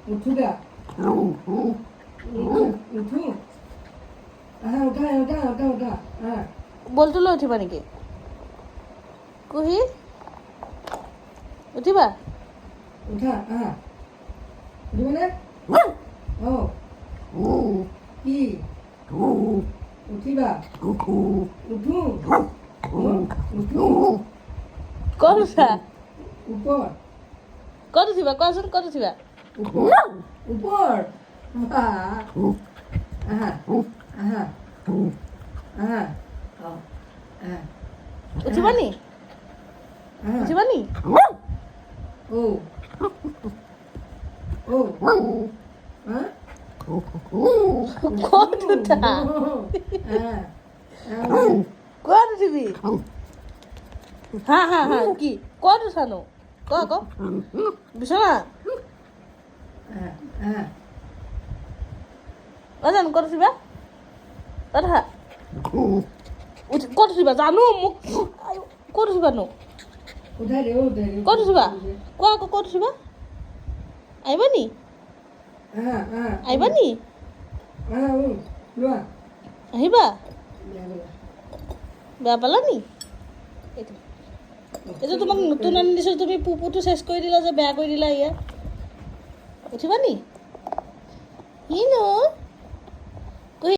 উঠুগা উঠু আহা উঠা উঠা উঠা উঠা হ্যাঁ বলটো লৈ উঠিবা নেকি কুহি উঠিবা উঠা আহা উঠিবনে কি উঠিবা উঠু উঠু ক'ত উঠা ওপৰ ক'ত উঠিবা কোৱাচোন ক'ত উঠিবা ওপৰ আহা আহা আহা আহা উঠিবা নি আহা উঠিবা নি ও ও হা ক'ত উঠা ক'ত উঠিবি হা হা হা কি ক'ত উঠানো ক আকৌ বিছনা জানো ক'ত উঠিবা ক'ত উঠা ক'ত উঠিবা জানো মোক ক'ত উঠিবানো ক'ত উঠিবা কোৱা আকৌ ক'ত উঠিবা আহিবা নি আহিবা নি আহিবা বেয়া পালা নি এইটো তোমাক নতুন আনি দিছোঁ তুমি পুপুটো চেচ কৰি দিলা যে বেয়া কৰি দিলা ইয়াত উঠিবা নি নো